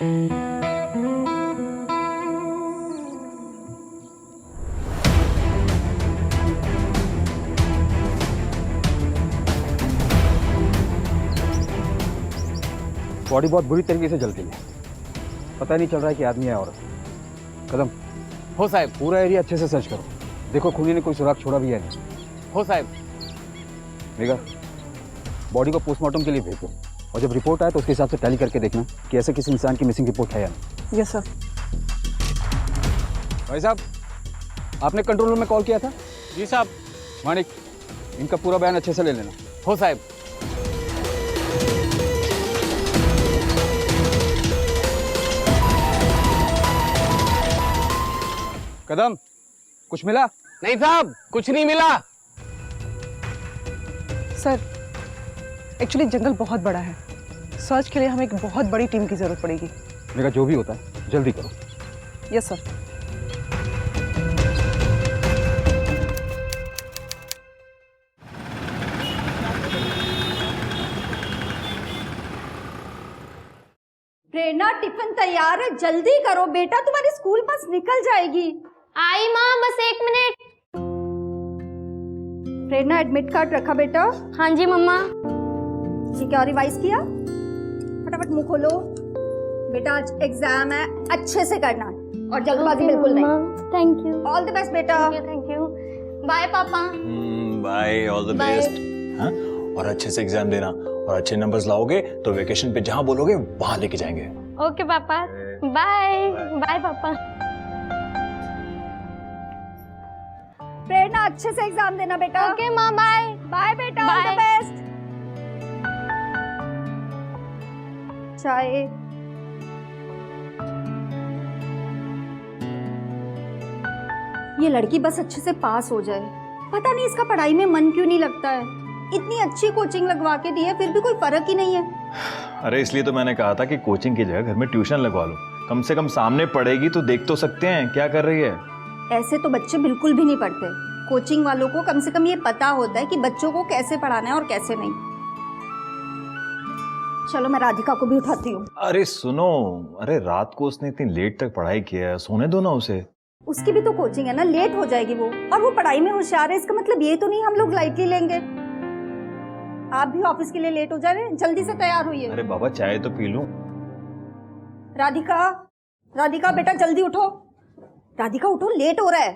Body बहुत बुरी तरीके से जल गई है, पता नहीं चल रहा है कि आदमी है औरत। कदम हो साहब। पूरा एरिया अच्छे से सर्च करो, देखो खूनी ने कोई सुराग छोड़ा भी है नहीं। हो साहब। मेगा, बॉडी को पोस्टमार्टम के लिए भेज दो और जब रिपोर्ट आए तो उसके हिसाब से टैली करके देखना कि ऐसे किसी इंसान की मिसिंग रिपोर्ट है या नहीं। Yes sir. भाई साहब, आपने कंट्रोल रूम में कॉल किया था? जी साहब। मानिक, इनका पूरा बयान अच्छे से ले लेना। हो साहब। कदम, कुछ मिला? नहीं साहब, कुछ नहीं मिला। सर एक्चुअली जंगल बहुत बड़ा है, सर्च के लिए हमें एक बहुत बड़ी टीम की जरूरत पड़ेगी। मेरा जो भी होता है जल्दी करो। Yes sir. प्रेरणा, टिफिन तैयार है, जल्दी करो बेटा, तुम्हारी स्कूल बस निकल जाएगी। आई माँ, बस 1 मिनट। प्रेरणा, एडमिट कार्ड रखा बेटा? हाँ जी मम्मा। ठीक है, और रिवाइज किया? फटाफट मुंह खोलो बेटा, आज एग्जाम है, अच्छे से करना और जल्दबाजी बिल्कुल नहीं। Thank you. All the best बेटा। Thank you. Bye papa. Bye, all the best. हाँ, और अच्छे से एग्जाम देना और अच्छे नंबर्स लाओगे तो वेकेशन पे जहाँ बोलोगे वहाँ लेके जाएंगे। ओके पापा। बाय बाय पापा। प्रेरणा, अच्छे से एग्जाम देना बेटा। ओके माँ, बाय बाय बेटा, ऑल द बेस्ट। चाय। ये लड़की बस अच्छे से पास हो जाए, पता नहीं इसका पढ़ाई में मन क्यों नहीं लगता है। इतनी अच्छी कोचिंग लगवा के दी है फिर भी कोई फर्क ही नहीं है। अरे इसलिए तो मैंने कहा था कि कोचिंग की जगह घर में ट्यूशन लगवा लो, कम से कम सामने पढ़ेगी तो देख तो सकते हैं क्या कर रही है। ऐसे तो बच्चे बिल्कुल भी नहीं पढ़ते। कोचिंग वालों को कम से कम ये पता होता है कि बच्चों को कैसे पढ़ाना है और कैसे नहीं। चलो मैं राधिका को भी उठाती हूँ। अरे सुनो, अरे रात को उसने इतनी लेट तक पढ़ाई किया है, सोने दो ना उसे। उसकी भी तो कोचिंग है ना, लेट हो जाएगी वो, और वो पढ़ाई में होशियार है, इसका मतलब ये तो नहीं हम लोग लाइटली लेंगे। आप भी ऑफिस के लिए लेट हो जा रहे हैं, जल्दी से तैयार होइए। अरे बाबा चाय तो पी लूं। राधिका, राधिका बेटा जल्दी उठो। राधिका उठो, लेट हो रहा है।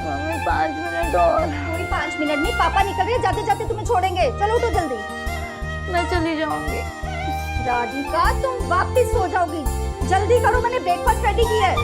मम्मी 5 मिनट और। कोई 5 मिनट नहीं, पापा निकल रहे हैं, जाते जाते तुम्हें छोड़ेंगे। चलो उठो जल्दी। मैं चली जाऊंगी। राधिका तुम वापस सो जाओगी, जल्दी करो, मैंने ब्रेकफास्ट रेडी किया है।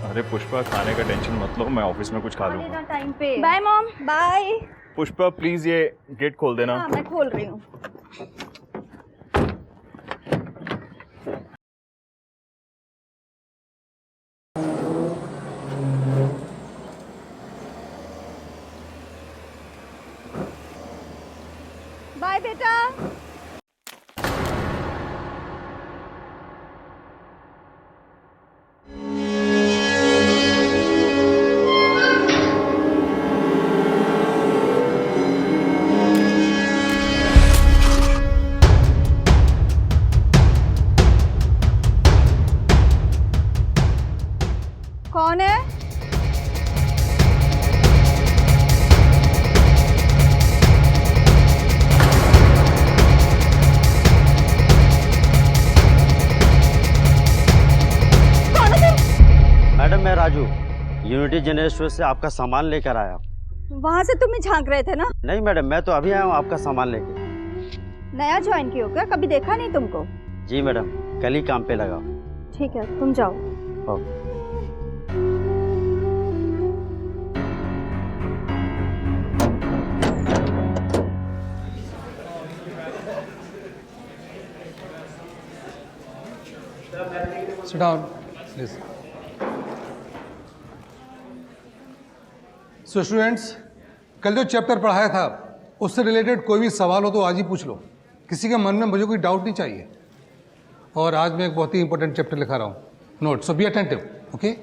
अरे पुष्पा, खाने का टेंशन मत लो, मैं ऑफिस में कुछ खा लूंगा। टाइम पे। Bye mom. Bye. Pushpa please ये गेट खोल देना। हाँ मैं खोल रही हूँ। बाय बेटा। कौन है? मैडम मैं राजू यूनिटी जनरल स्टोर से आपका सामान लेकर आया। वहाँ से तुम ही झांक रहे थे ना? नहीं मैडम, मैं तो अभी आया हूँ आपका सामान लेके। नया ज्वाइन किया हो क्या? कभी देखा नहीं तुमको। जी मैडम, कल ही काम पे लगा। ठीक है तुम जाओ। Okay. Sit down, please. So students, कल जो चैप्टर पढ़ाया था उससे रिलेटेड कोई भी सवाल हो तो आज ही पूछ लो। किसी के मन में मुझे कोई डाउट नहीं चाहिए। और आज मैं एक बहुत ही इंपॉर्टेंट चैप्टर लिखा रहा हूँ। Note, so be attentive, okay?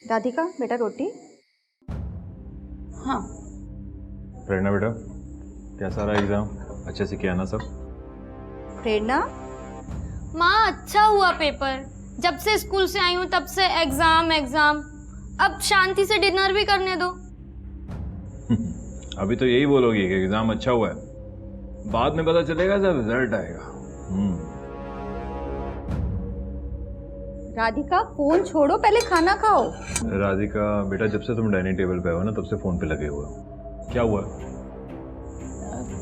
Radhika बेटा रोटी। हाँ प्रेरणा बेटा, कैसा रहा एग्जाम? अच्छे से किया ना सब? प्रेरणा, माँ अच्छा हुआ पेपर। जब से स्कूल से आई हूँ तब से एग्जाम एग्जाम। अब शांति से डिनर भी करने दो। अभी तो यही बोलोगी कि एग्जाम अच्छा हुआ है, बाद में पता चलेगा जब रिजल्ट आएगा। राधिका फोन छोड़ो, पहले खाना खाओ। राधिका बेटा, जब से तुम डाइनिंग टेबल पे हो ना तब से फोन पे लगे हुए हो। क्या हुआ?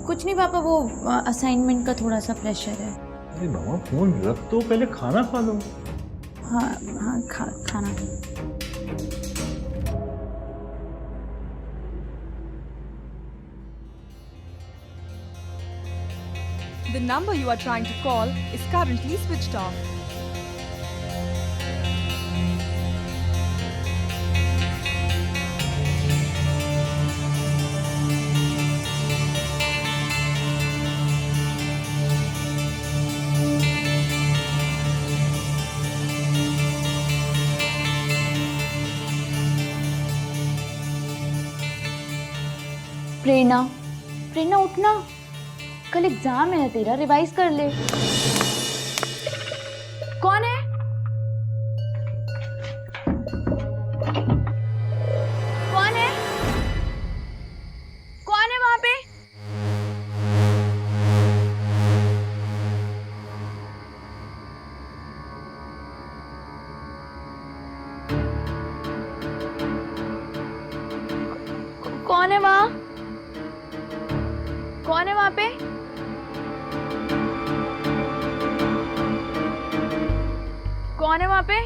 कुछ नहीं पापा, वो असाइनमेंट का थोड़ा सा प्रेशर है। अरे मामा फोन रख दो, पहले खाना खा लो। हाँ हाँ खाना। The number you are trying to call is currently switched off. प्रेरणा, प्रेरणा उठना, कल एग्जाम है तेरा, रिवाइज कर ले। कौन है? कौन है? कौन है वहां पे? कौन है वहां? कौन है वहां पे? कौन है वहां पे?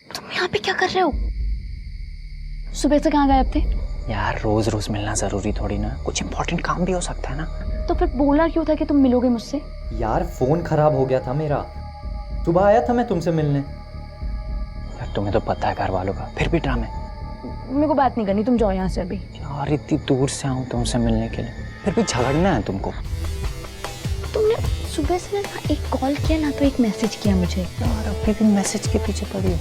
तुम यहाँ पे क्या कर रहे हो? सुबह से कहाँ गायब थे? यार रोज रोज मिलना जरूरी थोड़ी ना, कुछ इंपॉर्टेंट काम भी हो सकता है ना। तो फिर बोला क्यों था कि तुम मिलोगे मुझसे? यार फोन खराब हो गया था मेरा, सुबह आया था मैं तुमसे मिलने। यार तुम्हें तो पता है घर वालों का, फिर भी ड्रामे। मेरे को बात नहीं करनी, तुम जाओ यहाँ से अभी। यार इतनी दूर से आऊँ तुमसे मिलने के लिए, फिर भी झगड़ना है तुमको। तुमने सुबह से ना एक कॉल किया ना तो एक मैसेज किया मुझे। यार अभी भी मैसेज के पीछे पड़ी हो।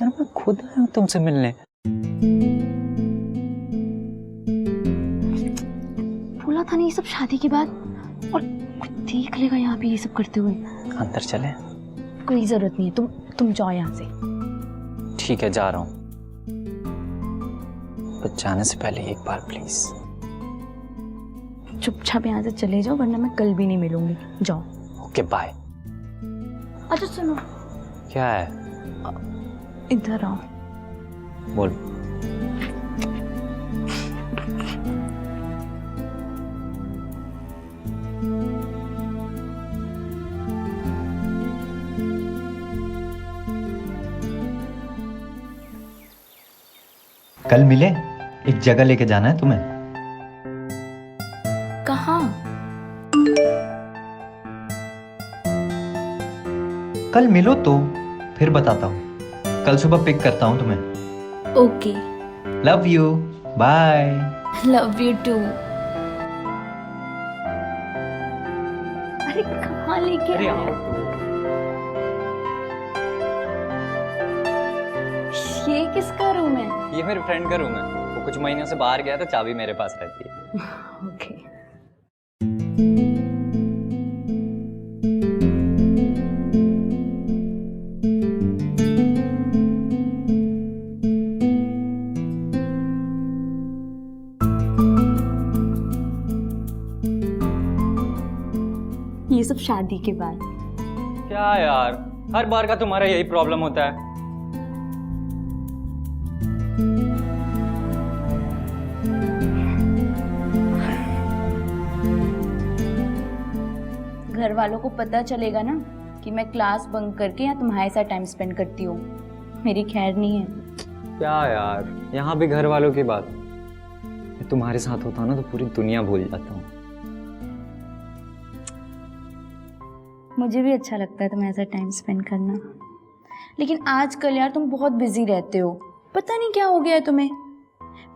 यार मैं खुद आया हूँ तुमसे मिलने। बोला था नहीं ये सब शादी के बाद, और कोई देख लेगा यहाँ पे ये सब करते हुए। अंदर चले? कोई जरूरत नहीं है, तुम जाओ यहाँ से। ठीक है जा रहा हूँ, पर जाने से पहले एक बार प्लीज। चुपचाप यहाँ से चले जाओ वरना मैं कल भी नहीं मिलूंगी। जाओ। Okay bye. अच्छा सुनो। क्या है? इधर आओ। बोल। कल मिले, एक जगह लेके जाना है तुम्हें। कहाँ? कल मिलो तो फिर बताता हूँ। कल सुबह पिक करता हूँ तुम्हें। Okay. Love you, bye. Love you too. अरे कहाँ लेके आए? ये किसका रूम है? ये मेरे फ्रेंड का रूम है, वो कुछ महीनों से बाहर गया तो चाबी मेरे पास रहती है। ओके। सब शादी के बाद। क्या यार, हर बार का तुम्हारा यही प्रॉब्लम होता है। घर वालों को पता चलेगा ना कि मैं क्लास बंक करके यहाँ तुम्हारे साथ टाइम स्पेंड करती हूँ, मेरी खैर नहीं है। क्या यार, यहाँ भी घर वालों की बात। मैं तुम्हारे साथ होता हूँ ना तो पूरी दुनिया भूल जाता हूँ। मुझे भी अच्छा लगता है तुम्हारे साथ टाइम स्पेंड करना, लेकिन आजकल यार तुम बहुत बिजी रहते हो, पता नहीं क्या हो गया है तुम्हें।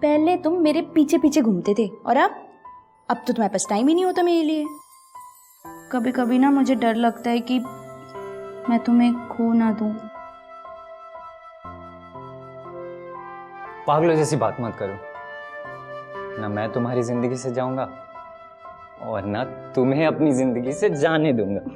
पहले तुम मेरे पीछे पीछे घूमते थे और अब तो तुम्हारे पास टाइम ही नहीं होता मेरे लिए। कभी कभी ना मुझे डर लगता है कि मैं तुम्हें खो ना दूं। पागलों जैसी बात मत करो ना, मैं तुम्हारी जिंदगी से जाऊंगा और ना तुम्हें अपनी जिंदगी से जाने दूंगा।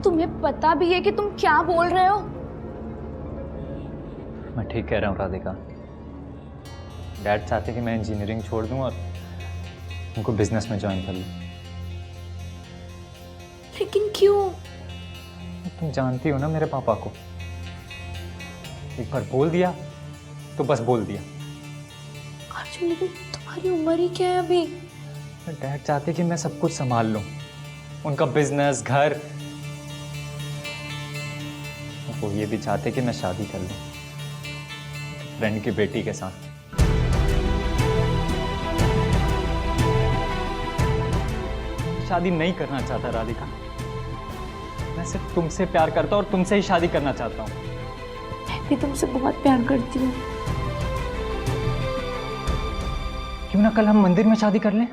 तुम्हें पता भी है कि तुम क्या बोल रहे हो? मैं ठीक कह रहा हूँ राधिका। डैड चाहते कि मैं इंजीनियरिंग छोड़ दूँ और उनको बिजनेस में ज्वाइन कर लूँ। लेकिन क्यों? तुम जानती हो ना मेरे पापा को, एक बार बोल दिया तो बस बोल दिया। अर्जुन, लेकिन तुम्हारी उम्र ही क्या है अभी? डैड चाहते कि मैं सब कुछ संभाल लूँ, उनका बिजनेस, घर। वो ये भी चाहते कि मैं शादी कर लूँ फ्रेंड की बेटी के साथ। शादी नहीं करना चाहता राधिका, मैं सिर्फ तुमसे प्यार करता हूँ और तुमसे ही शादी करना चाहता हूँ। मैं भी तुमसे बहुत प्यार करती हूँ। क्यों ना कल हम मंदिर में शादी कर लें?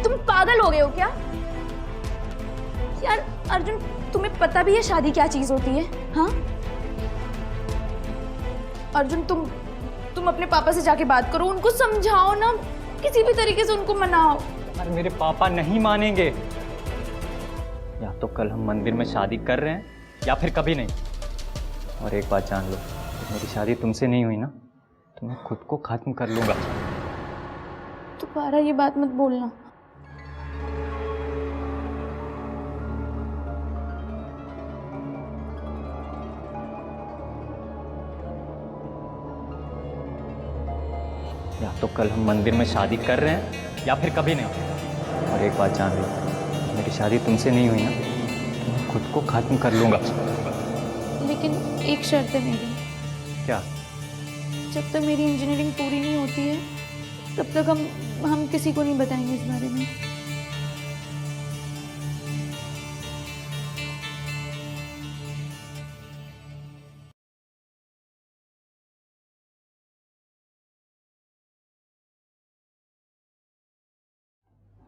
तुम पागल हो गए हो क्या? यार अर्जुन, तुम्हें पता भी है शादी क्या चीज होती है? हाँ अर्जुन, तुम अपने पापा से जाके बात करो, उनको समझाओ ना, किसी भी तरीके से उनको मनाओ। अरे मेरे पापा नहीं मानेंगे। या तो कल हम मंदिर में शादी कर रहे हैं या फिर कभी नहीं। और एक बात जान लो, मेरी शादी तुमसे नहीं हुई ना तो मैं खुद को खत्म कर लूंगा। दोबारा ये बात मत बोलना। या तो कल हम मंदिर में शादी कर रहे हैं या फिर कभी नहीं। और एक बात जान लो, मेरी शादी तुमसे नहीं हुई ना तो मैं खुद को खत्म कर लूंगा। लेकिन एक शर्त है मेरी। क्या? जब तक मेरी इंजीनियरिंग पूरी नहीं होती है तब तक हम किसी को नहीं बताएंगे इस बारे में।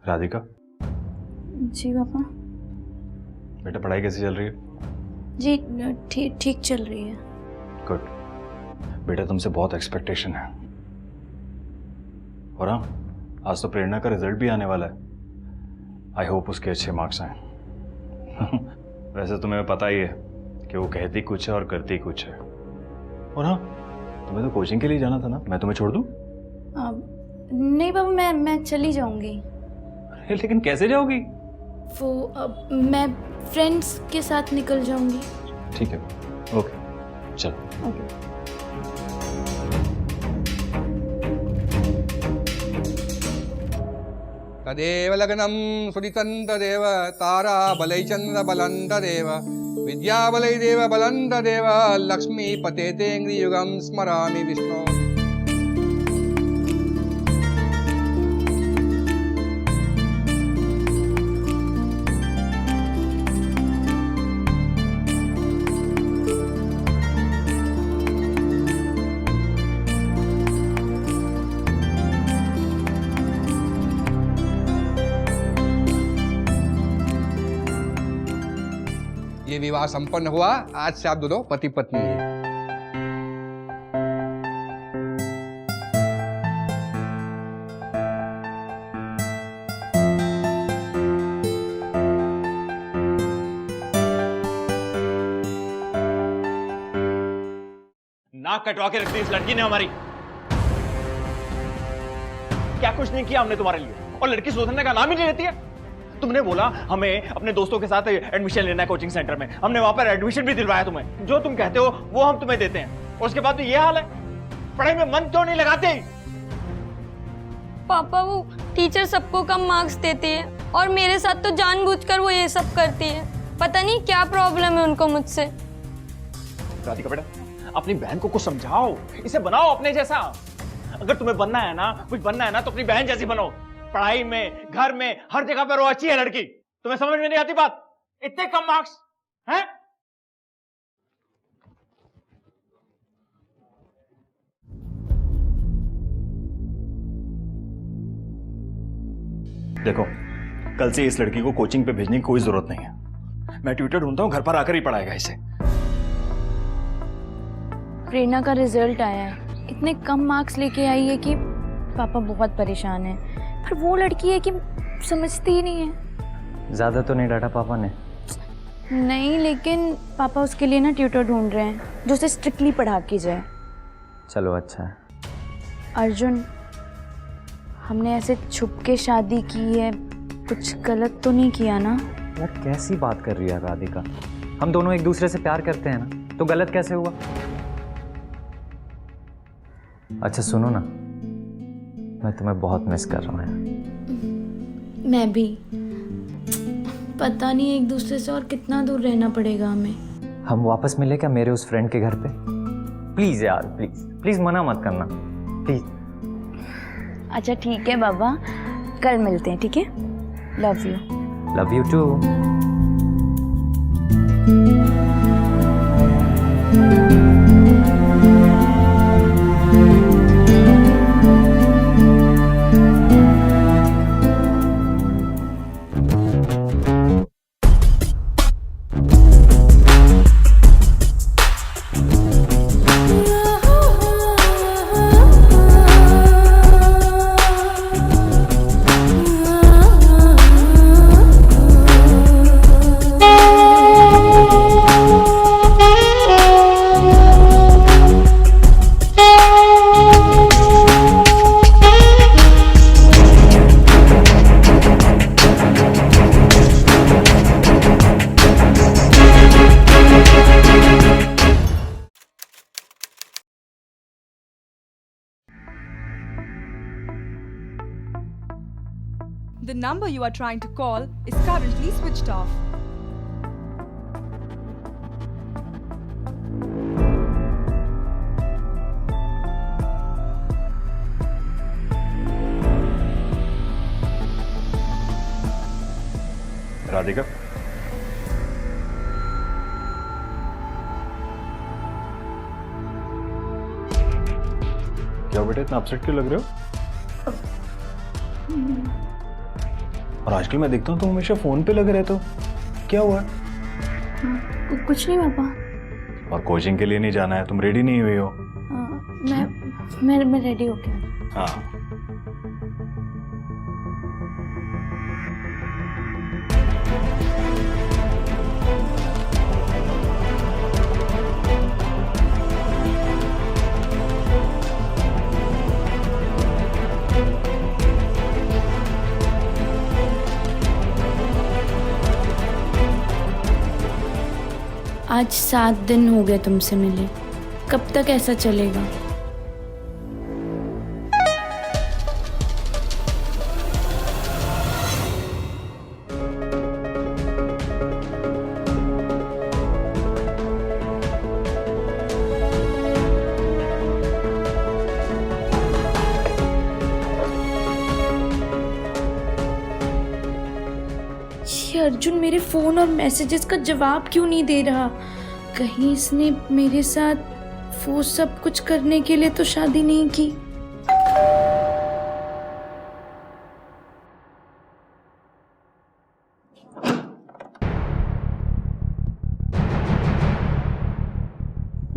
राधिका। जी पापा। बेटा पढ़ाई कैसी चल रही है? जी ठीक चल रही है। गुड। बेटा तुमसे बहुत एक्सपेक्टेशन है। और हाँ, आज तो प्रेरणा का रिजल्ट भी आने वाला है। आई होप उसके अच्छे मार्क्स आए। वैसे तुम्हें पता ही है कि वो कहती कुछ है और करती कुछ है। और हाँ, तुम्हें तो कोचिंग के लिए जाना था ना, मैं तुम्हें छोड़ दूँ? नहीं पापा, मैं चली जाऊंगी। लेकिन कैसे जाओगी? वो मैं फ्रेंड्स के साथ निकल जाऊंगी। ठीक है, ओके चलो। ओके। तदेव लग्नं सुदितं तदेव तारा बलै चंद्र बलं तदेव विद्या बलै देव बलं तदेव लक्ष्मी पतेतेन्द्रियुगं स्मरामि विष्णु। ये विवाह संपन्न हुआ, आज से आप दोनों पति पत्नी हैं। नाक कटवा के रख दी इस लड़की ने हमारी। क्या कुछ नहीं किया हमने तुम्हारे लिए, और लड़की सुधरने का नाम ही नहीं लेती है। तुमने बोला हमें अपने दोस्तों के साथ एडमिशन लेना है कोचिंग सेंटर में, हमने वहां पर एडमिशन भी दिलवाया तुम्हें। जो तुम कहते हो वो हम तुम्हें देते हैं, और उसके बाद तो ये हाल है। पढ़ाई में मन क्यों नहीं लगाते? पापा वो टीचर सबको कम मार्क्स देती है और मेरे साथ तो जानबूझकर वो ये सब करती है। पता नहीं क्या प्रॉब्लम है उनको मुझसे। राधिका बेटा, अपनी बहन को कुछ समझाओ, इसे बनाओ अपने जैसा। अगर तुम्हें बनना है ना, कुछ बनना है ना, तो अपनी बहन जैसी बनो। पढ़ाई में, घर में, हर जगह पर वो अच्छी है लड़की। तुम्हें समझ में नहीं आती बात? इतने कम मार्क्स हैं? देखो, कल से इस लड़की को कोचिंग पे भेजने की कोई जरूरत नहीं है। मैं ट्यूटर ढूंढता हूं, घर पर आकर ही पढ़ाएगा इसे। प्रेरणा का रिजल्ट आया है, इतने कम मार्क्स लेके आई है कि पापा बहुत परेशान है। पर वो लड़की है कि समझती ही नहीं है। ज़्यादा तो नहीं डांटा पापा ने? नहीं, लेकिन पापा उसके लिए ना ट्यूटर ढूंढ रहे हैं जो उसे स्ट्रिक्टली पढ़ा के जाए। चलो अच्छा है। अर्जुन, हमने ऐसे छुप के शादी की है, कुछ गलत तो नहीं किया ना? यार कैसी बात कर रही है राधिका, हम दोनों एक दूसरे से प्यार करते हैं ना, तो गलत कैसे हुआ? अच्छा सुनो ना, मैं तुम्हें बहुत मिस कर रहा हूँ। मैं भी। पता नहीं एक दूसरे से और कितना दूर रहना पड़ेगा हमें। हम वापस मिले क्या मेरे उस फ्रेंड के घर पे? प्लीज यार, प्लीज प्लीज मना मत करना प्लीज। अच्छा ठीक है बाबा, कल मिलते हैं, ठीक है? Love you. Love you too. The number you are trying to call is currently switched off. Radhika, क्या बेटा इतना अपसेट क्यों लग रहे हो? और आजकल मैं देखता हूँ तुम हमेशा फोन पे लगे रहते हो, क्या हुआ? कुछ नहीं पापा। और कोचिंग के लिए नहीं जाना है, तुम रेडी नहीं हुई हो? मैं रेडी हो गया। हाँ आज 7 दिन हो गए तुमसे मिले, कब तक ऐसा चलेगा? ये अर्जुन मेरे फोन और मैसेजेस का जवाब क्यों नहीं दे रहा? कहीं इसने मेरे साथ वो सब कुछ करने के लिए तो शादी नहीं की?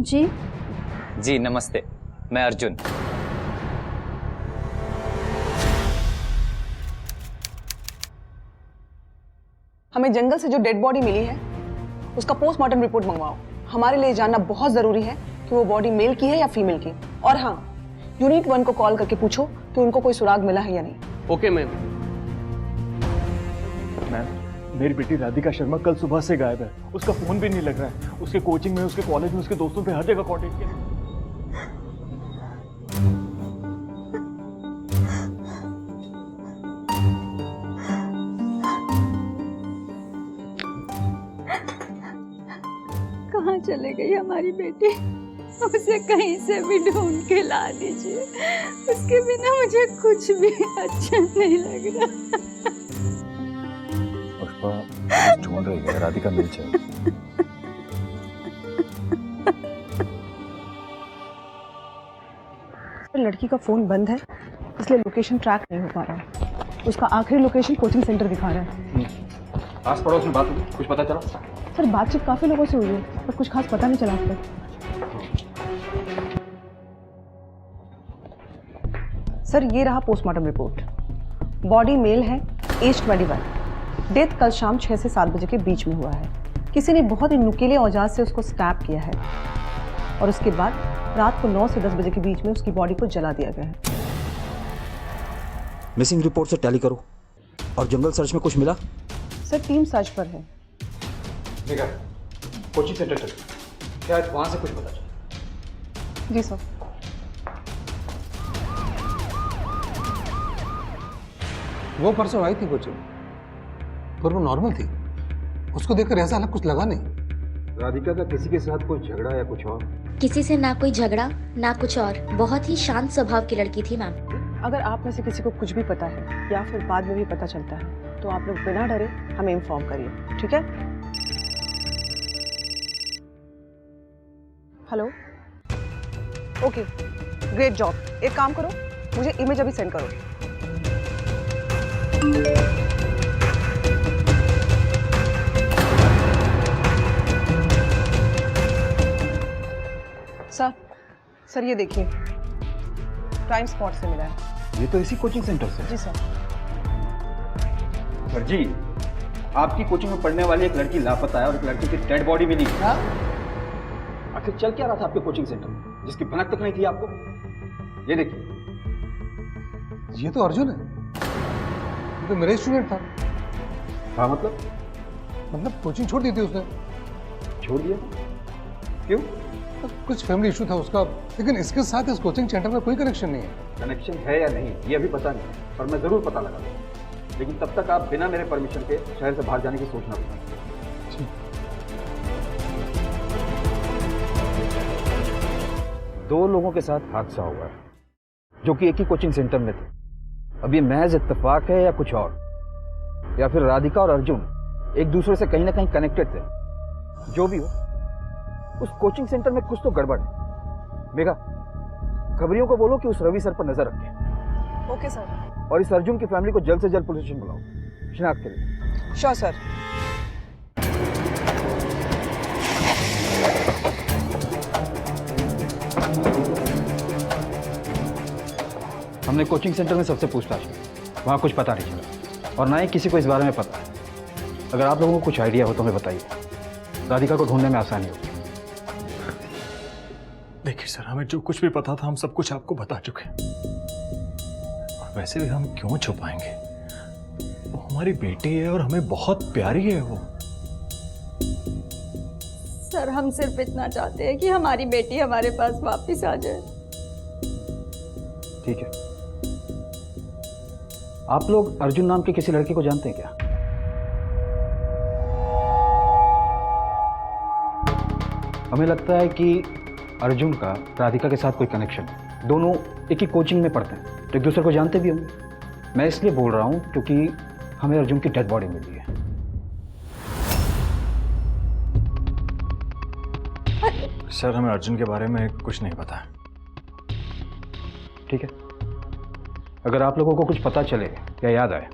जी जी नमस्ते, मैं अर्जुन। हमें जंगल से जो डेड बॉडी मिली है उसका पोस्टमार्टम रिपोर्ट मंगवाओ। हमारे लिए जानना बहुत जरूरी है कि वो बॉडी मेल की है या फीमेल की। और हाँ, यूनिट 1 को कॉल करके पूछो कि उनको कोई सुराग मिला है या नहीं। Okay ma'am. मैम, मेरी बेटी राधिका शर्मा कल सुबह से गायब है। उसका फोन भी नहीं लग रहा है। उसके कोचिंग में, उसके कॉलेज में, उसके दोस्तों पे हर जगह कांटेक्ट किया। कहाँ चले गई हमारी बेटी? उसे कहीं से भी ढूंढ के ला दीजिए। उसके बिना मुझे कुछ भी अच्छा नहीं लग रहा। पुष्पा ढूंढ रही है, राधिका मिल जाए। लड़की का फोन बंद है, इसलिए लोकेशन ट्रैक नहीं हो पा रहा है। उसका आखिरी लोकेशन कोचिंग सेंटर दिखा रहा है। आस पड़ोस में बात हुई, कुछ पता चला? सर बातचीत काफी लोगों से हुई है, पर कुछ खास पता नहीं चला अब तक। सर ये रहा पोस्टमार्टम रिपोर्ट। बॉडी मेल है, एज 21। डेथ कल शाम 6 से 7 बजे के बीच में हुआ है। किसी ने बहुत ही नुकीले औजार से उसको स्टैब किया है और उसके बाद रात को 9 से 10 बजे के बीच में उसकी बॉडी को जला दिया गया है। मिसिंग रिपोर्ट से टैली करो। और जंगल सर्च में कुछ मिला? सर टीम सर्च पर है। देखा, कोचिंग सेंटर चल, शायद वहां से कुछ पता चला। जी सर। वो परसों आई थी कोचिंग, पर वो नॉर्मल थी। उसको देखकर ऐसा अलग कुछ लगा नहीं। राधिका का किसी के साथ कोई झगड़ा या कुछ और? किसी से ना कोई झगड़ा ना कुछ और। बहुत ही शांत स्वभाव की लड़की थी मैम। अगर आप में से किसी को कुछ भी पता है या फिर बाद में भी पता चलता है तो आप लोग बिना डरे हमें इन्फॉर्म करिए, ठीक है? Hello, okay, great job. एक काम करो, मुझे इमेज अभी सेंड करो। सर ये देखिए, क्राइम स्पॉट से मिला है। ये तो इसी कोचिंग सेंटर से। जी सर। सर जी, आपकी कोचिंग में पढ़ने वाली एक लड़की लापता है और एक लड़की की डेड बॉडी मिली। आखिर चल क्या रहा था आपके कोचिंग सेंटर में जिसकी भनक तक नहीं थी आपको? ये देखिए, ये तो अर्जुन है। ये तो मेरा स्टूडेंट था। हाँ मतलब कोचिंग छोड़ दी थी उसने। छोड़ दिया? क्यों? कुछ फैमिली इशू था उसका, लेकिन इसके साथ इस कोचिंग सेंटर में कोई कनेक्शन नहीं है। कनेक्शन है या नहीं ये अभी पता नहीं, पर मैं जरूर पता लगा लूंगा। लेकिन तब तक आप बिना मेरे परमिशन के शहर से बाहर जाने की सोचना पड़ेगा। दो लोगों के साथ हादसा हुआ है जो कि एक ही कोचिंग सेंटर में थे। अब ये महज इत्तेफाक है या कुछ और, या फिर राधिका और अर्जुन एक दूसरे से कहीं ना कहीं कनेक्टेड थे? जो भी हो, उस कोचिंग सेंटर में कुछ तो गड़बड़ है। मेघा, खबरियों को बोलो कि उस रवि सर पर नजर रखें। Okay sir. और इस अर्जुन की फैमिली को जल्द से जल्द पुलिस स्टेशन बुलाओ शिनाख्त के लिए। Sure sir. हमने कोचिंग सेंटर में सबसे पूछताछ की, वहाँ कुछ पता नहीं चला और ना ही किसी को इस बारे में पता है। अगर आप लोगों को कुछ आइडिया हो तो हमें बताइए, राधिका को ढूंढने में आसानी होगी। देखिए सर, हमें जो कुछ भी पता था हम सब कुछ आपको बता चुके हैं। और वैसे भी हम क्यों छुपाएंगे? वो हमारी बेटी है और हमें बहुत प्यारी है वो। सर हम सिर्फ इतना चाहते हैं कि हमारी बेटी हमारे पास वापस आ जाए। ठीक है, आप लोग अर्जुन नाम के किसी लड़के को जानते हैं क्या? हमें लगता है कि अर्जुन का राधिका के साथ कोई कनेक्शन है। दोनों एक ही कोचिंग में पढ़ते हैं तो एक दूसरे को जानते भी होंगे। मैं इसलिए बोल रहा हूं क्योंकि हमें अर्जुन की डेड बॉडी मिली है। सर हमें अर्जुन के बारे में कुछ नहीं पता है। ठीक है, अगर आप लोगों को कुछ पता चले या याद आए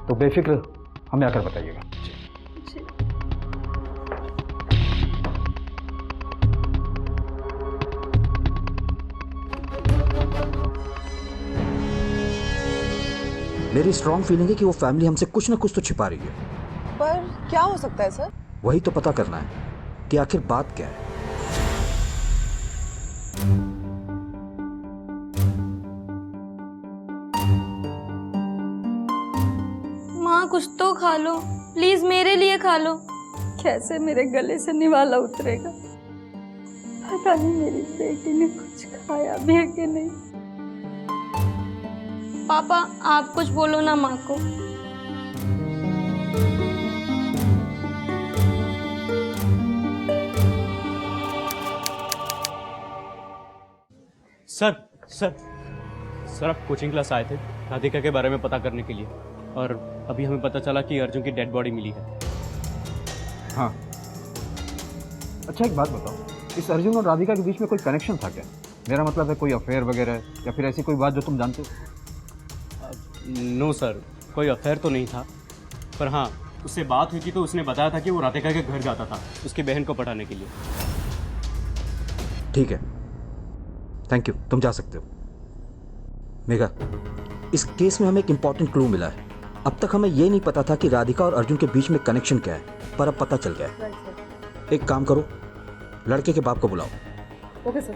तो बेफिक्र हमें आकर बताइएगा। मेरी स्ट्रॉन्ग फीलिंग है कि वो फैमिली हमसे कुछ ना कुछ तो छिपा रही है। पर क्या हो सकता है सर? वही तो पता करना है कि आखिर बात क्या है। माँ कुछ तो खा लो प्लीज, मेरे लिए खा लो। कैसे मेरे गले से निवाला उतरेगा? पता नहीं मेरी बेटी ने कुछ खाया भी है कि नहीं। पापा आप कुछ बोलो ना माँ को। सर आप कोचिंग क्लास आए थे राधिका के बारे में पता करने के लिए, और अभी हमें पता चला कि अर्जुन की डेड बॉडी मिली है। हाँ, अच्छा एक बात बताओ, इस अर्जुन और राधिका के बीच में कोई कनेक्शन था क्या? मेरा मतलब है कोई अफेयर वगैरह या फिर ऐसी कोई बात जो तुम जानते हो? नो सर, कोई अफेयर तो नहीं था, पर हाँ उससे बात हुई थी तो उसने बताया था कि वो राधिका के घर जाता था उसकी बहन को पढ़ाने के लिए। ठीक है, थैंक यू, तुम जा सकते हो। मेघा, इस केस में हमें एक इंपॉर्टेंट क्लू मिला है। अब तक हमें ये नहीं पता था कि राधिका और अर्जुन के बीच में कनेक्शन क्या है, पर अब पता चल गया है। एक काम करो, लड़के के बाप को बुलाओ। Okay sir.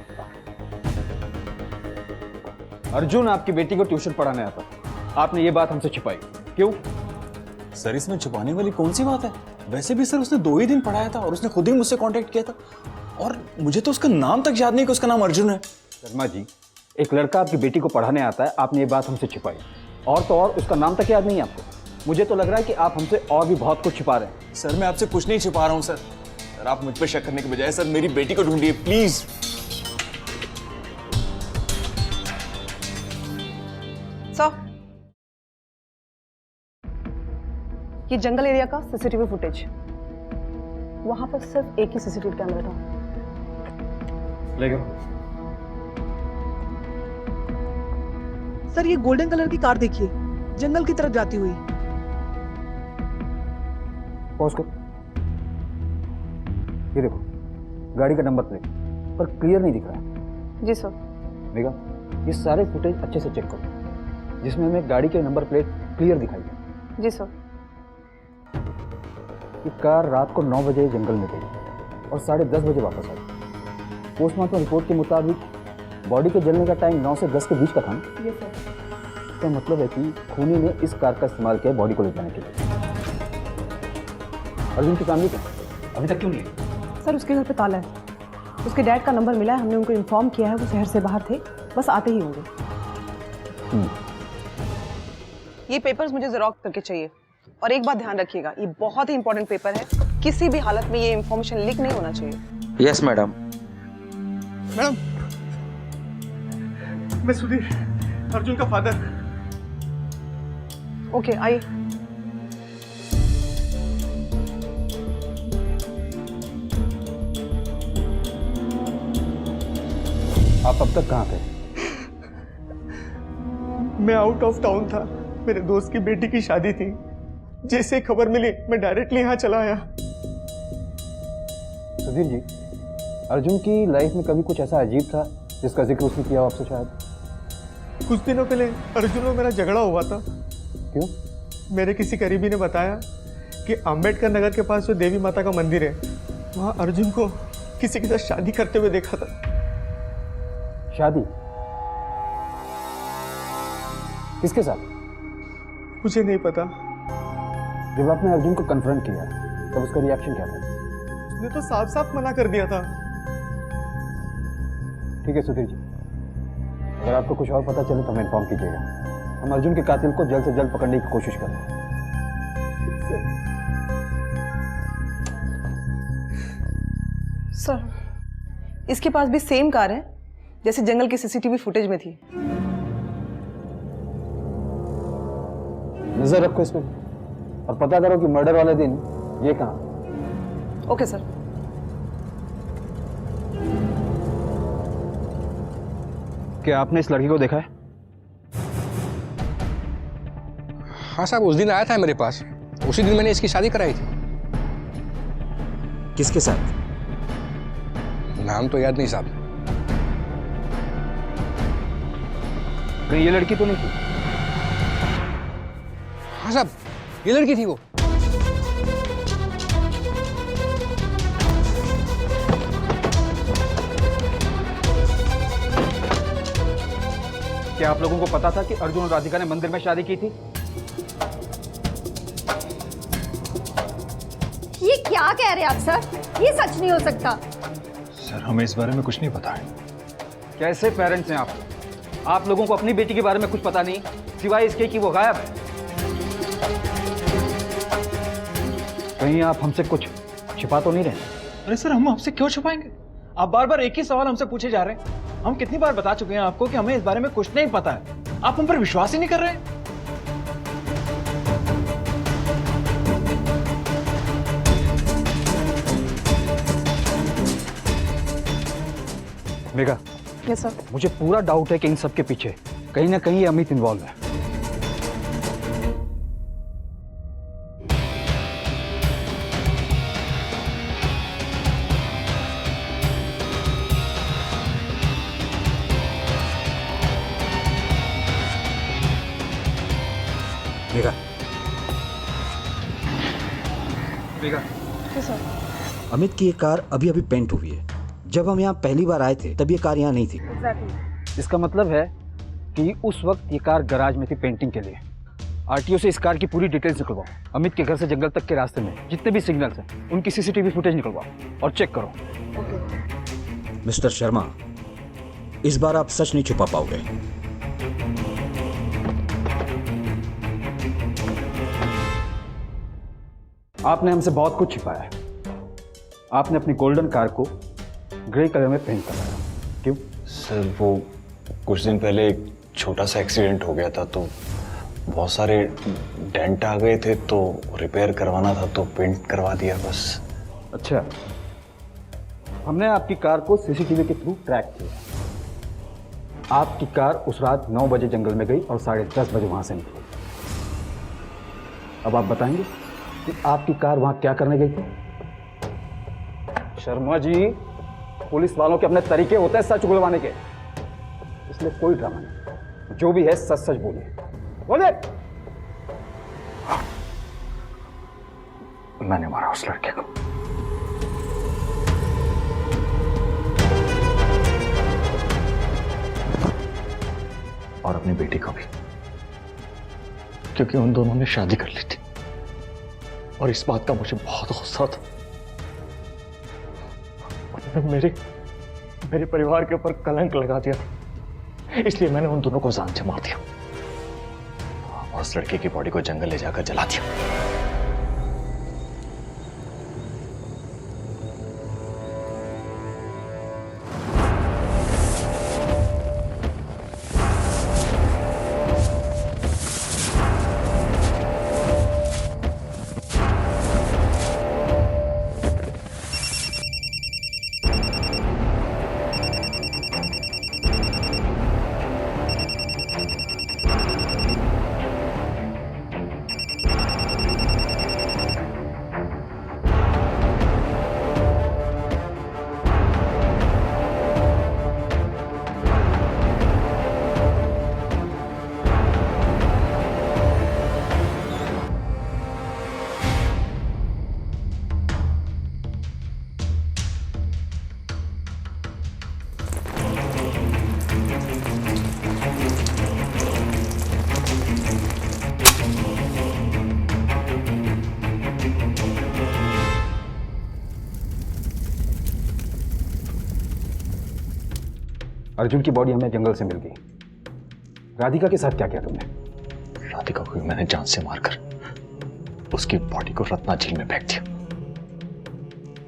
अर्जुन आपकी बेटी को ट्यूशन पढ़ाने आता, आपने ये बात हमसे छिपाई क्यों? सर इसमें छुपाने वाली कौन सी बात है? वैसे भी सर उसने 2 ही दिन पढ़ाया था और उसने खुद ही मुझसे कांटेक्ट किया था, और मुझे तो उसका नाम तक याद नहीं कि उसका नाम अर्जुन है। शर्मा जी, एक लड़का आपकी बेटी को पढ़ाने आता है, आपने ये बात हमसे छिपाई, और तो और उसका नाम तक याद नहीं है आपको। मुझे तो लग रहा है कि आप हमसे और भी बहुत कुछ छिपा रहे हैं। सर मैं आपसे कुछ नहीं छिपा रहा हूँ सर। सर आप मुझ पर शक करने के बजाय सर मेरी बेटी को ढूंढिए प्लीज। सर, ये जंगल एरिया का सीसीटीवी फुटेज, वहां पर सिर्फ एक ही सीसीटीवी कैमरा था। ले गयो। सर ये गोल्डन कलर की कार देखिए, जंगल की तरफ जाती हुई। पॉज करो, ये देखो गाड़ी का नंबर प्लेट पर क्लियर नहीं दिख रहा है। जी सर। मेघा, ये सारे फुटेज अच्छे से चेक करो जिसमें हमें गाड़ी के नंबर प्लेट क्लियर दिखाई दे। जी सर। ये कार रात को 9 बजे जंगल में गई और 10:30 बजे वापस आई। पोस्टमार्टम रिपोर्ट के मुताबिक बॉडी के जलने का टाइम 9 से 10 के बीच का था। Yes sir. इसका मतलब है कि खूनी ने इस कार का इस्तेमाल किया बॉडी को ले जाने के लिए। अर्जुन की फैमिली क्या अभी तक क्यों नहीं है? सर उसके घर पे ताला है, उसके डैड का नंबर मिला है, हमने उनको इन्फॉर्म किया है, वो शहर से बाहर थे, बस आते ही होंगे। ये पेपर्स मुझे ज़ेरॉक्स करके चाहिए, और एक बात ध्यान रखिएगा, ये बहुत ही इंपॉर्टेंट पेपर है, किसी भी हालत में ये इंफॉर्मेशन लीक नहीं होना चाहिए। Yes madam. मैडम, मैं सुधीर, अर्जुन का फादर। ओके आइए। आप अब तक कहाँ थे? मैं आउट ऑफ टाउन था, मेरे दोस्त की बेटी की शादी थी। जैसे खबर मिली मैं डायरेक्टली यहाँ चला आया। सुधीर जी, अर्जुन की लाइफ में कभी कुछ ऐसा अजीब था जिसका जिक्र उसने किया हो आपसे? शायद कुछ दिनों पहले अर्जुन और मेरा झगड़ा हुआ था। क्यों? मेरे किसी करीबी ने बताया कि अंबेडकर नगर के पास जो देवी माता का मंदिर है, वहाँ अर्जुन को किसी के साथ शादी करते हुए देखा था। शादी? किसके साथ? मुझे नहीं पता। जब आपने अर्जुन को कन्फ्रंट किया तब उसका रिएक्शन क्या था? उसने तो साफ साफ मना कर दिया था। ठीक है सुधीर जी, अगर आपको कुछ और पता चले तो हमें इन्फॉर्म कीजिएगा। हम अर्जुन के कातिल को जल्द से जल्द पकड़ने की कोशिश करेंगे। सर, इसके पास भी सेम कार है जैसे जंगल की सीसीटीवी फुटेज में थी। नजर रखो इस पे और पता करो कि मर्डर वाले दिन ये कहाँ। Okay sir. क्या आपने इस लड़की को देखा है? हाँ साहब, उस दिन आया था मेरे पास, उसी दिन मैंने इसकी शादी कराई थी। किसके साथ? नाम तो याद नहीं साहब। कहीं ये लड़की तो नहीं थी? हाँ साहब, ये लड़की थी वो। क्या आप लोगों को पता था कि अर्जुन और राधिका ने मंदिर में शादी की थी? ये क्या कह रहे हैं आप सर? ये सच नहीं हो सकता। सर, हमें इस बारे में कुछ नहीं पता है। कैसे पेरेंट्स हैं आप? आप लोगों को अपनी बेटी के बारे में कुछ पता नहीं, सिवाय इसके कि वो गायब है। कहीं आप हमसे कुछ छिपा तो नहीं रहे? अरे सर, हम आपसे क्यों छुपाएंगे? आप बार बार एक ही सवाल हमसे पूछे जा रहे हैं। हम कितनी बार बता चुके हैं आपको कि हमें इस बारे में कुछ नहीं पता है। आप हम पर विश्वास ही नहीं कर रहे हैं। Megha, yes sir. मुझे पूरा डाउट है कि इन सब के पीछे कहीं ना कहीं अमित इन्वॉल्व है। Megha, Megha, yes sir. अमित की ये कार अभी अभी पेंट हुई है। जब हम यहाँ पहली बार आए थे तब ये कार यहाँ नहीं थी। इसका मतलब है कि उस वक्त ये कार गैराज में थी पेंटिंग के लिए। आरटीओ से इस कार की पूरी डिटेल्स निकलवाओ। अमित के घर से जंगल तक के रास्ते में जितने भी सिग्नल्स हैं उनकी सीसीटीवी फुटेज निकलवाओ और चेक करो। मिस्टर शर्मा, इस बार आप सच नहीं छुपा पाओगे। आपने हमसे बहुत कुछ छिपाया है। आपने अपनी गोल्डन कार को ग्रे कलर में पेंट करवाया, क्यों? सर, वो कुछ दिन पहले एक छोटा सा एक्सीडेंट हो गया था तो बहुत सारे डेंट आ गए थे तो रिपेयर करवाना था तो पेंट करवा दिया बस। अच्छा, हमने आपकी कार को सीसीटीवी के थ्रू ट्रैक किया। आपकी कार उस रात 9 बजे जंगल में गई और 10:30 बजे वहां से निकली। अब आप बताएंगे कि आपकी कार वहां क्या करने गई थी? शर्मा जी, पुलिस वालों के अपने तरीके होते हैं सच उगलवाने के, इसलिए कोई ड्रामा नहीं। जो भी है सच सच बोलिए। बोले। मैंने मारा उस लड़के को। और अपनी बेटी को भी, क्योंकि उन दोनों ने शादी कर ली थी और इस बात का मुझे बहुत गुस्सा था। मेरे परिवार के ऊपर कलंक लगा दिया, इसलिए मैंने उन दोनों को जान से मार दिया और उस लड़की की बॉडी को जंगल ले जाकर जला दिया। अर्जुन की बॉडी हमें जंगल से मिल गई। राधिका के साथ क्या किया तुमने? राधिका को मैंने जान से मारकर उसकी बॉडी को रत्ना झील में फेंक दिया।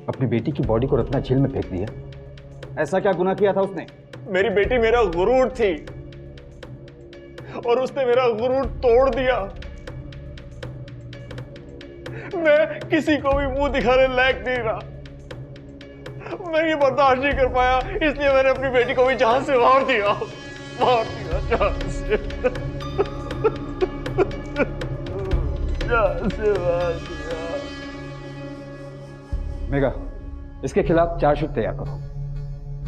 अपनी बेटी की बॉडी को रत्ना झील में फेंक दिया? ऐसा क्या गुनाह किया था उसने? मेरी बेटी मेरा गुरूर थी और उसने मेरा गुरूर तोड़ दिया। मैं किसी को भी मुंह दिखाने लायक नहीं रहा। मैं ये बर्दाश्त नहीं कर पाया, इसलिए मैंने अपनी बेटी को भी जान से मार दिया जान से। जान से मार दिया। मेगा, इसके खिलाफ चार्जशीट तैयार करो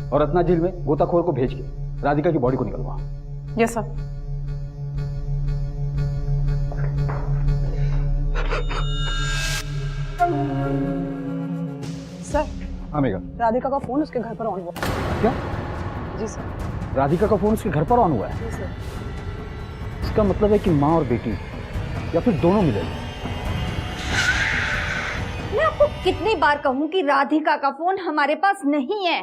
और रत्ना झील में गोताखोर को भेज के राधिका की बॉडी को निकलवाओ। Yes sir. सर। हाँ मेगा। राधिका का फोन उसके घर पर ऑन हुआ। क्या? जी सर। राधिका का फोन उसके घर पर ऑन हुआ है? जी सर। इसका मतलब है कि माँ और बेटी या फिर दोनों मिले। मैं आपको कितनी बार कहूं कि राधिका का फोन हमारे पास नहीं है।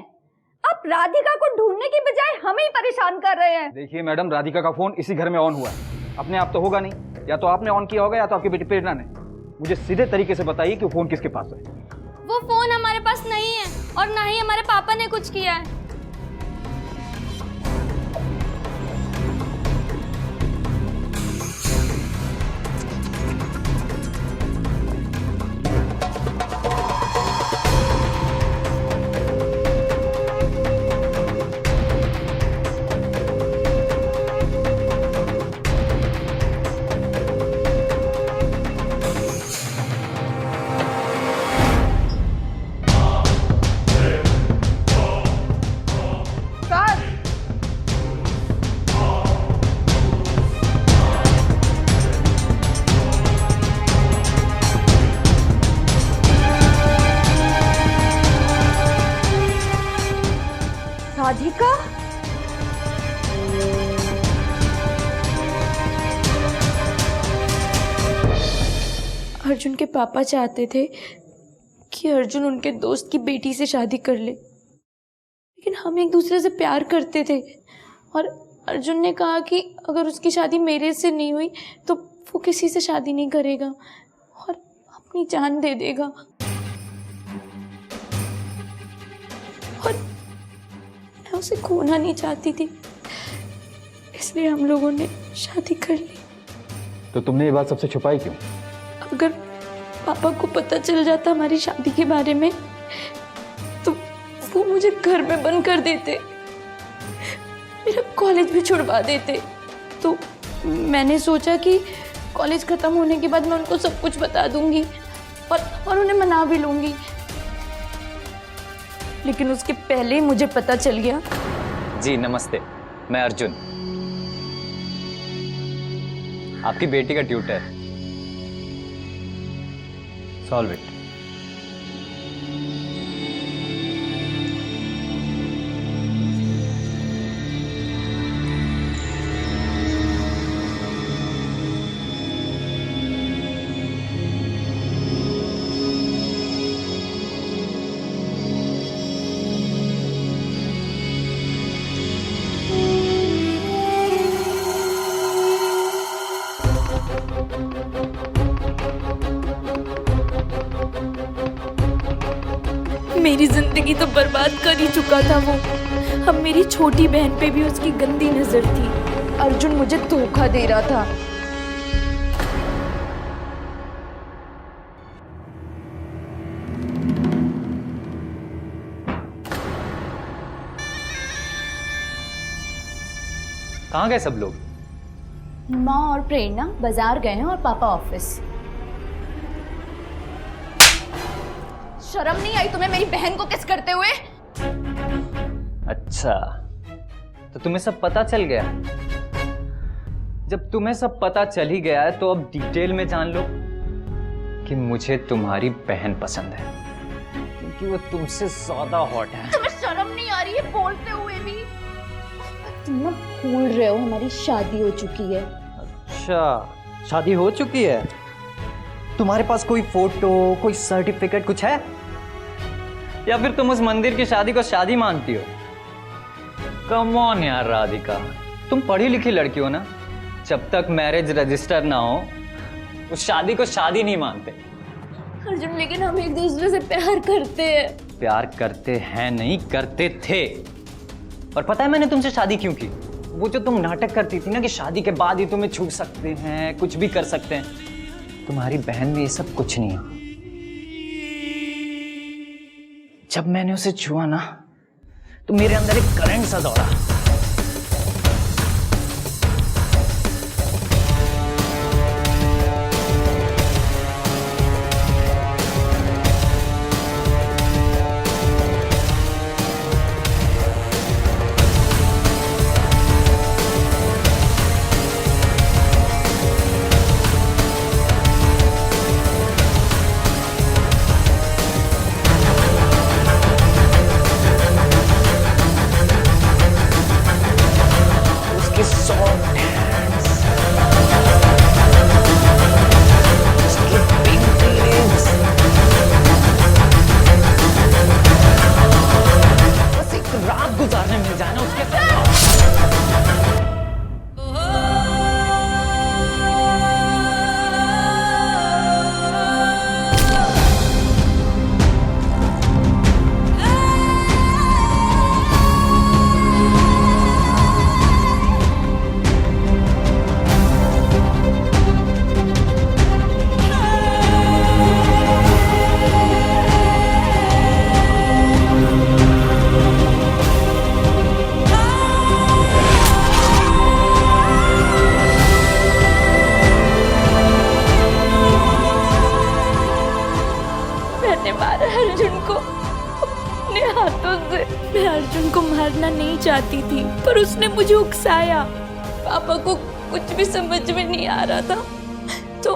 आप राधिका को ढूंढने की बजाय हमें ही परेशान कर रहे हैं। देखिए मैडम, राधिका का फोन इसी घर में ऑन हुआ है, अपने आप तो होगा नहीं। या तो आपने ऑन किया होगा या तो आपकी बेटी प्रेरणा ने। मुझे सीधे तरीके से बताइए कि वो फोन किसके पास है। वो फोन हमारे पास नहीं है और ना ही हमारे पापा ने कुछ किया है। राधिका? अर्जुन के पापा चाहते थे कि अर्जुन उनके दोस्त की बेटी से शादी कर ले, लेकिन हम एक दूसरे से प्यार करते थे और अर्जुन ने कहा कि अगर उसकी शादी मेरे से नहीं हुई तो वो किसी से शादी नहीं करेगा और अपनी जान दे देगा। और मैं उसे खोना नहीं चाहती थी, इसलिए हम लोगों ने शादी कर ली। तो तुमने ये बात सबसे छुपाई क्यों? अगर पापा को पता चल जाता हमारी शादी के बारे में तो वो मुझे घर में बंद कर देते, मेरा कॉलेज भी छुड़वा देते। तो मैंने सोचा कि कॉलेज खत्म होने के बाद मैं उनको सब कुछ बता दूंगी और उन्हें मना भी लूंगी, लेकिन उसके पहले ही मुझे पता चल गया। जी नमस्ते, मैं अर्जुन, आपकी बेटी का ट्यूटर। Solve it. मेरी जिंदगी तो बर्बाद कर ही चुका था वो। अब मेरी छोटी बहन पे भी उसकी गंदी नजर थी। अर्जुन मुझे धोखा दे रहा था। कहाँ गए सब लोग? माँ और प्रेरणा बाजार गए हैं और पापा ऑफिस। शर्म नहीं आई तुम्हें मेरी बहन को किस करते हुए? अच्छा, तो तुम्हें सब पता चल गया। जब तुम्हें सब पता चल ही गया है तो अब डिटेल में जान लो कि मुझे तुम्हारी बहन पसंद है, क्योंकि वो तुमसे ज्यादा हॉट है। तुम्हें शर्म नहीं आ रही है बोलते हुए भी? तुम ना भूल रहे हो हमारी शादी हो चुकी है। अच्छा, शादी हो चुकी है? तुम्हारे पास कोई फोटो, कोई सर्टिफिकेट कुछ है? या फिर तुम उस मंदिर की शादी को शादी मानती हो? कम ऑन यार राधिका, तुम पढ़ी लिखी लड़की हो ना। जब तक मैरिज रजिस्टर ना हो उस शादी को शादी नहीं मानते। अर्जुन लेकिन हम एक दूसरे से प्यार करते हैं। प्यार करते हैं नहीं, करते थे। और पता है मैंने तुमसे शादी क्यों की? वो जो तुम नाटक करती थी ना कि शादी के बाद ही तुम्हें छू सकते हैं, कुछ भी कर सकते हैं। तुम्हारी बहन में ये सब कुछ नहीं है। जब मैंने उसे छुआ ना तो मेरे अंदर एक करंट सा दौड़ा। चाहती थी पर उसने मुझे उकसाया। पापा को कुछ भी समझ में नहीं आ रहा था तो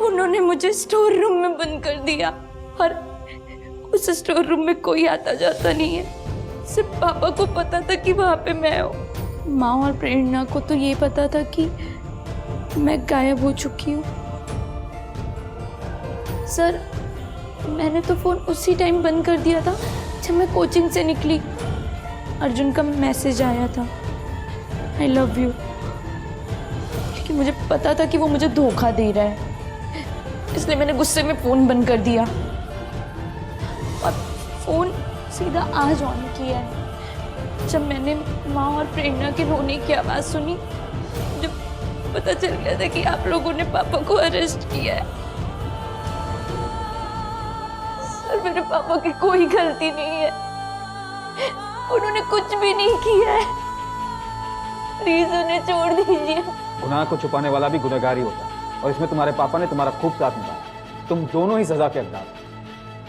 उन्होंने मुझे स्टोर रूम में बंद कर दिया और उस स्टोर रूम में कोई आता जाता नहीं है। सिर्फ पापा को पता था कि वहाँ पे मैं हूँ। माँ और प्रेरणा को तो ये पता था कि मैं गायब हो चुकी हूँ। सर मैंने तो फ़ोन उसी टाइम बंद कर दिया था जब मैं कोचिंग से निकली। अर्जुन का मैसेज आया था I love you, लेकिन मुझे पता था कि वो मुझे धोखा दे रहा है, इसलिए मैंने गुस्से में फ़ोन बंद कर दिया और फ़ोन सीधा आज ऑन किया है। जब मैंने माँ और प्रेरणा के रोने की आवाज़ सुनी, जब पता चल गया था कि आप लोगों ने पापा को अरेस्ट किया है। सर मेरे पापा की कोई गलती नहीं है, उन्होंने कुछ भी नहीं किया है, प्लीज उन्हें छोड़ दीजिए। गुनाह को छुपाने वाला भी गुनहगार ही होता है और इसमें तुम्हारे पापा ने तुम्हारा खूब साथ निभाया। तुम दोनों ही सजा के हकदार।